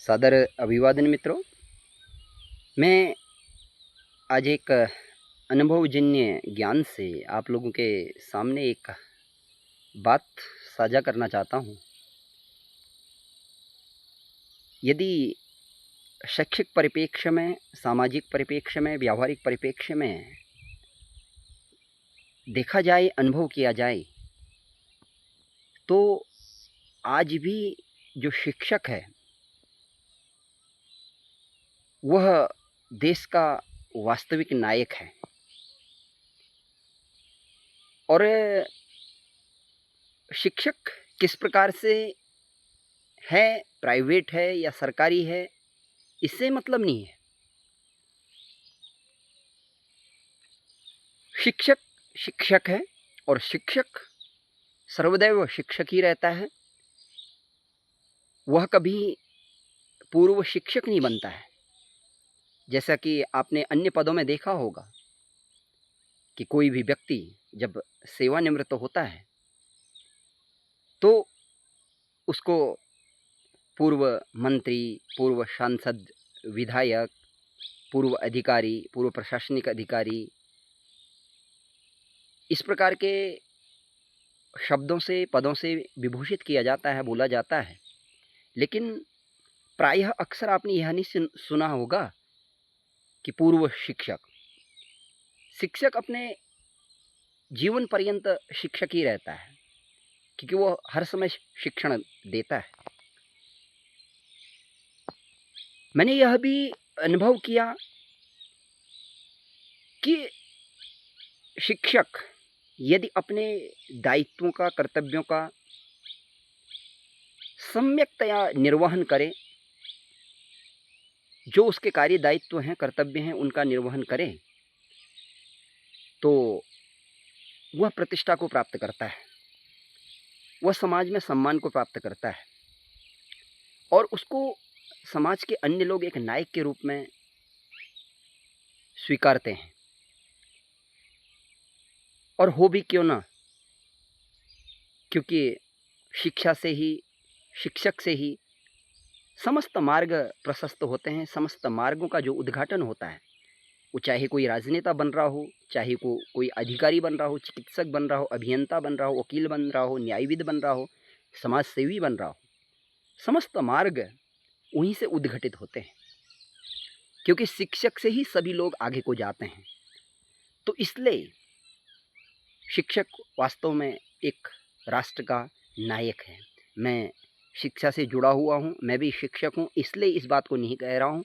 सादर अभिवादन मित्रों। मैं आज एक अनुभवजन्य ज्ञान से आप लोगों के सामने एक बात साझा करना चाहता हूँ। यदि शैक्षिक परिप्रेक्ष्य में, सामाजिक परिप्रेक्ष्य में, व्यावहारिक परिप्रेक्ष्य में देखा जाए, अनुभव किया जाए, तो आज भी जो शिक्षक है वह देश का वास्तविक नायक है। और शिक्षक किस प्रकार से है, प्राइवेट है या सरकारी है, इससे मतलब नहीं है। शिक्षक शिक्षक है और शिक्षक सर्वदैव शिक्षक ही रहता है। वह कभी पूर्व शिक्षक नहीं बनता है। जैसा कि आपने अन्य पदों में देखा होगा कि कोई भी व्यक्ति जब सेवानिवृत्त होता है तो उसको पूर्व मंत्री, पूर्व सांसद, विधायक, पूर्व अधिकारी, पूर्व प्रशासनिक अधिकारी, इस प्रकार के शब्दों से, पदों से विभूषित किया जाता है, बोला जाता है। लेकिन प्रायः अक्सर आपने यह नहीं सुना होगा कि पूर्व शिक्षक। शिक्षक अपने जीवन पर्यंत शिक्षक ही रहता है, क्योंकि वो हर समय शिक्षण देता है। मैंने यह भी अनुभव किया कि शिक्षक यदि अपने दायित्वों का, कर्तव्यों का सम्यकतया निर्वहन करे, जो उसके कार्य दायित्व हैं, कर्तव्य हैं, उनका निर्वहन करे, तो वह प्रतिष्ठा को प्राप्त करता है, वह समाज में सम्मान को प्राप्त करता है और उसको समाज के अन्य लोग एक नायक के रूप में स्वीकारते हैं। और हो भी क्यों ना, क्योंकि शिक्षा से ही, शिक्षक से ही समस्त मार्ग प्रशस्त होते हैं। समस्त मार्गों का जो उद्घाटन होता है, वो चाहे कोई राजनेता बन रहा हो, चाहे कोई अधिकारी बन रहा हो, चिकित्सक बन रहा हो, अभियंता बन रहा हो, वकील बन रहा हो, न्यायविद बन रहा हो, समाज सेवी बन रहा हो, समस्त मार्ग उन्हीं से उद्घटित होते हैं, क्योंकि शिक्षक से ही सभी लोग आगे को जाते हैं। तो इसलिए शिक्षक वास्तव में एक राष्ट्र का नायक है। मैं शिक्षा से जुड़ा हुआ हूँ, मैं भी शिक्षक हूँ, इसलिए इस बात को नहीं कह रहा हूँ।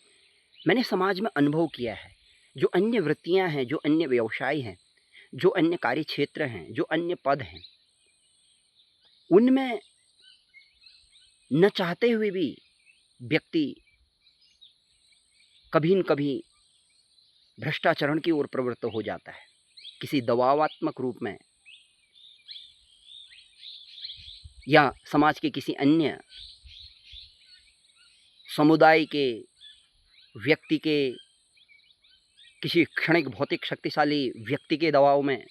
मैंने समाज में अनुभव किया है, जो अन्य वृत्तियाँ हैं, जो अन्य व्यवसाय हैं, जो अन्य कार्य क्षेत्र हैं, जो अन्य पद हैं, उनमें न चाहते हुए भी व्यक्ति कभी न कभी भ्रष्टाचरण की ओर प्रवृत्त हो जाता है, किसी दबावात्मक रूप में या समाज के किसी अन्य समुदाय के व्यक्ति के, किसी क्षणिक भौतिक शक्तिशाली व्यक्ति के दबाव में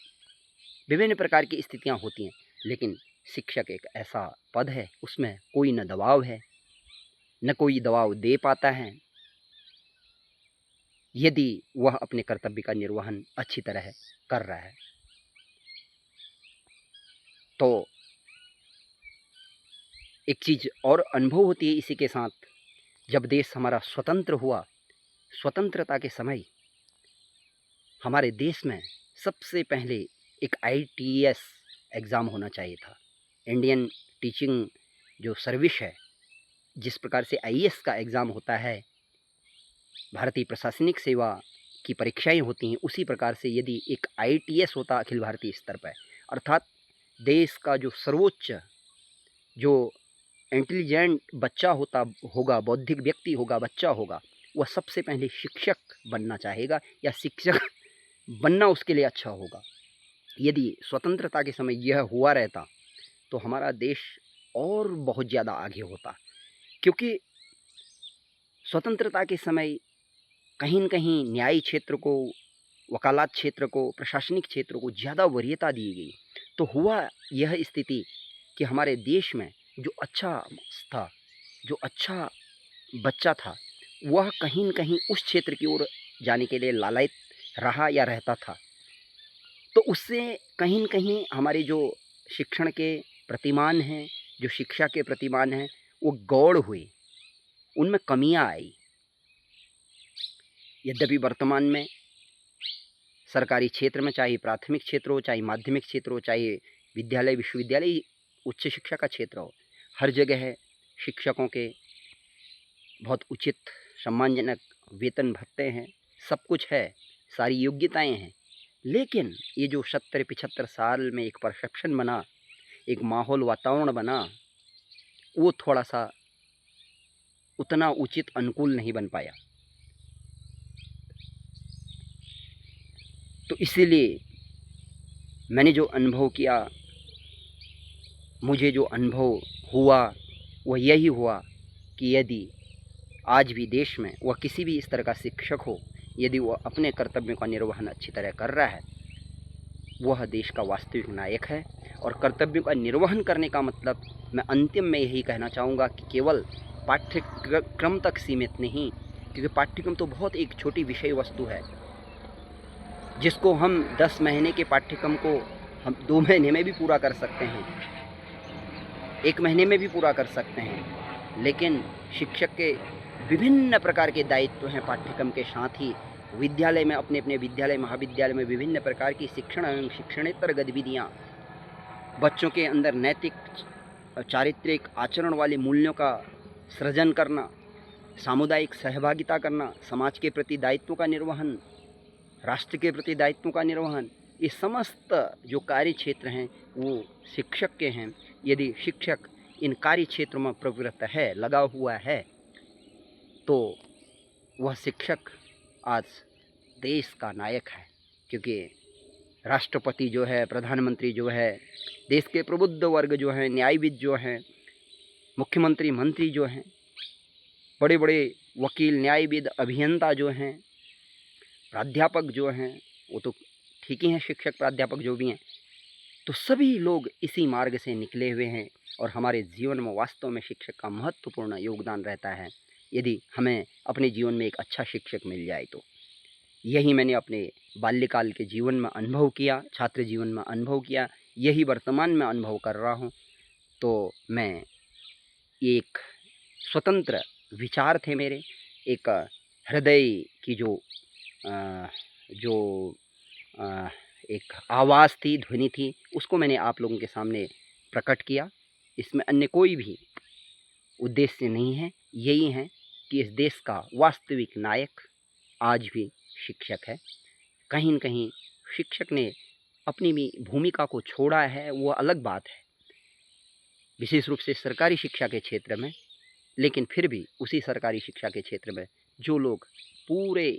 विभिन्न प्रकार की स्थितियां होती हैं। लेकिन शिक्षक एक ऐसा पद है, उसमें कोई न दबाव है, न कोई दबाव दे पाता है, यदि वह अपने कर्तव्य का निर्वहन अच्छी तरह कर रहा है। तो एक चीज़ और अनुभव होती है इसी के साथ, जब देश हमारा स्वतंत्र हुआ, स्वतंत्रता के समय हमारे देश में सबसे पहले एक ITS एग्ज़ाम होना चाहिए था, इंडियन टीचिंग जो सर्विस है। जिस प्रकार से IAS का एग्ज़ाम होता है, भारतीय प्रशासनिक सेवा की परीक्षाएं होती हैं, उसी प्रकार से यदि एक ITS होता अखिल भारतीय स्तर पर, अर्थात देश का जो सर्वोच्च, जो इंटेलिजेंट बच्चा होगा, बौद्धिक व्यक्ति होगा, बच्चा होगा, वह सबसे पहले शिक्षक बनना चाहेगा या शिक्षक बनना उसके लिए अच्छा होगा। यदि स्वतंत्रता के समय यह हुआ रहता तो हमारा देश और बहुत ज़्यादा आगे होता, क्योंकि स्वतंत्रता के समय कहीं न कहीं न्यायिक क्षेत्र को, वकालत क्षेत्र को, प्रशासनिक क्षेत्र को ज़्यादा वरीयता दी गई। तो हुआ यह स्थिति कि हमारे देश में जो अच्छा था, जो अच्छा बच्चा था वह कहीं न कहीं उस क्षेत्र की ओर जाने के लिए लालायित रहा या रहता था, तो उससे कहीं न कहीं हमारे जो शिक्षण के प्रतिमान हैं, जो शिक्षा के प्रतिमान हैं, वो गौड़ हुए, उनमें कमियाँ आई। यद्यपि वर्तमान में सरकारी क्षेत्र में, चाहे प्राथमिक क्षेत्र हो, चाहे माध्यमिक क्षेत्र हो, चाहे विद्यालय, विश्वविद्यालय, उच्च शिक्षा का क्षेत्र हो, हर जगह शिक्षकों के बहुत उचित, सम्मानजनक वेतन भत्ते हैं, सब कुछ है, सारी योग्यताएँ हैं। लेकिन ये जो 70-75 साल में एक परसेप्शन बना, एक माहौल, वातावरण बना, वो थोड़ा-सा उतना उचित, अनुकूल नहीं बन पाया। तो इसीलिए मैंने जो अनुभव किया, मुझे जो अनुभव हुआ, वह यही हुआ कि यदि आज भी देश में वह किसी भी इस तरह का शिक्षक हो, यदि वह अपने कर्तव्यों का निर्वहन अच्छी तरह कर रहा है, वह देश का वास्तविक नायक है। और कर्तव्यों का निर्वहन करने का मतलब मैं अंतिम में यही कहना चाहूँगा कि केवल पाठ्यक्रम तक सीमित नहीं, क्योंकि पाठ्यक्रम तो बहुत एक छोटी विषय वस्तु है, जिसको हम 10 महीने के पाठ्यक्रम को हम 2 महीने में भी पूरा कर सकते हैं, 1 महीने में भी पूरा कर सकते हैं। लेकिन शिक्षक के विभिन्न प्रकार के दायित्व हैं पाठ्यक्रम के साथ ही। विद्यालय में, अपने विद्यालय, महाविद्यालय में विभिन्न प्रकार की शिक्षण एवं शिक्षणेतर गतिविधियाँ, बच्चों के अंदर नैतिक, चारित्रिक, आचरण वाले मूल्यों का सृजन करना, सामुदायिक सहभागिता करना, समाज के प्रति दायित्वों का निर्वहन, राष्ट्र के प्रति दायित्वों का निर्वहन, ये समस्त जो कार्य क्षेत्र हैं वो शिक्षक के हैं। यदि शिक्षक इन कार्य क्षेत्रों में प्रवृत्त है, लगा हुआ है, तो वह शिक्षक आज देश का नायक है। क्योंकि राष्ट्रपति जो है, प्रधानमंत्री जो है, देश के प्रबुद्ध वर्ग जो हैं, न्यायविद जो हैं, मुख्यमंत्री, मंत्री जो हैं, बड़े बड़े वकील, न्यायविद, अभियंता जो हैं, प्राध्यापक जो हैं, वो तो ठीक ही हैं, शिक्षक प्राध्यापक जो भी हैं, तो सभी लोग इसी मार्ग से निकले हुए हैं। और हमारे जीवन में वास्तव में शिक्षक का महत्वपूर्ण योगदान रहता है, यदि हमें अपने जीवन में एक अच्छा शिक्षक मिल जाए तो। यही मैंने अपने बाल्यकाल के जीवन में अनुभव किया, छात्र जीवन में अनुभव किया, यही वर्तमान में अनुभव कर रहा हूँ। तो मैं एक स्वतंत्र विचार थे मेरे, एक हृदय की जो एक आवाज़ थी, ध्वनि थी, उसको मैंने आप लोगों के सामने प्रकट किया। इसमें अन्य कोई भी उद्देश्य नहीं है, यही है कि इस देश का वास्तविक नायक आज भी शिक्षक है। कहीं न कहीं शिक्षक ने अपनी भी भूमिका को छोड़ा है, वो अलग बात है, विशेष रूप से सरकारी शिक्षा के क्षेत्र में। लेकिन फिर भी उसी सरकारी शिक्षा के क्षेत्र में जो लोग पूरे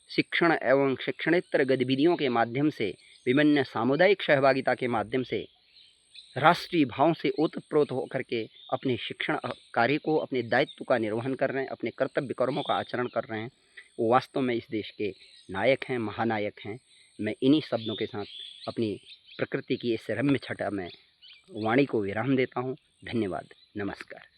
शिक्षण एवं शिक्षणेतर गतिविधियों के माध्यम से, विभिन्न सामुदायिक सहभागिता के माध्यम से, राष्ट्रीय भावों से ओतप्रोत होकर के अपने शिक्षण कार्य को, अपने दायित्व का निर्वहन कर रहे हैं, अपने कर्तव्य कर्मों का आचरण कर रहे हैं, वो वास्तव में इस देश के नायक हैं, महानायक हैं। मैं इन्हीं शब्दों के साथ अपनी प्रकृति की इस रम्य छटा में वाणी को विराम देता हूँ। धन्यवाद, नमस्कार।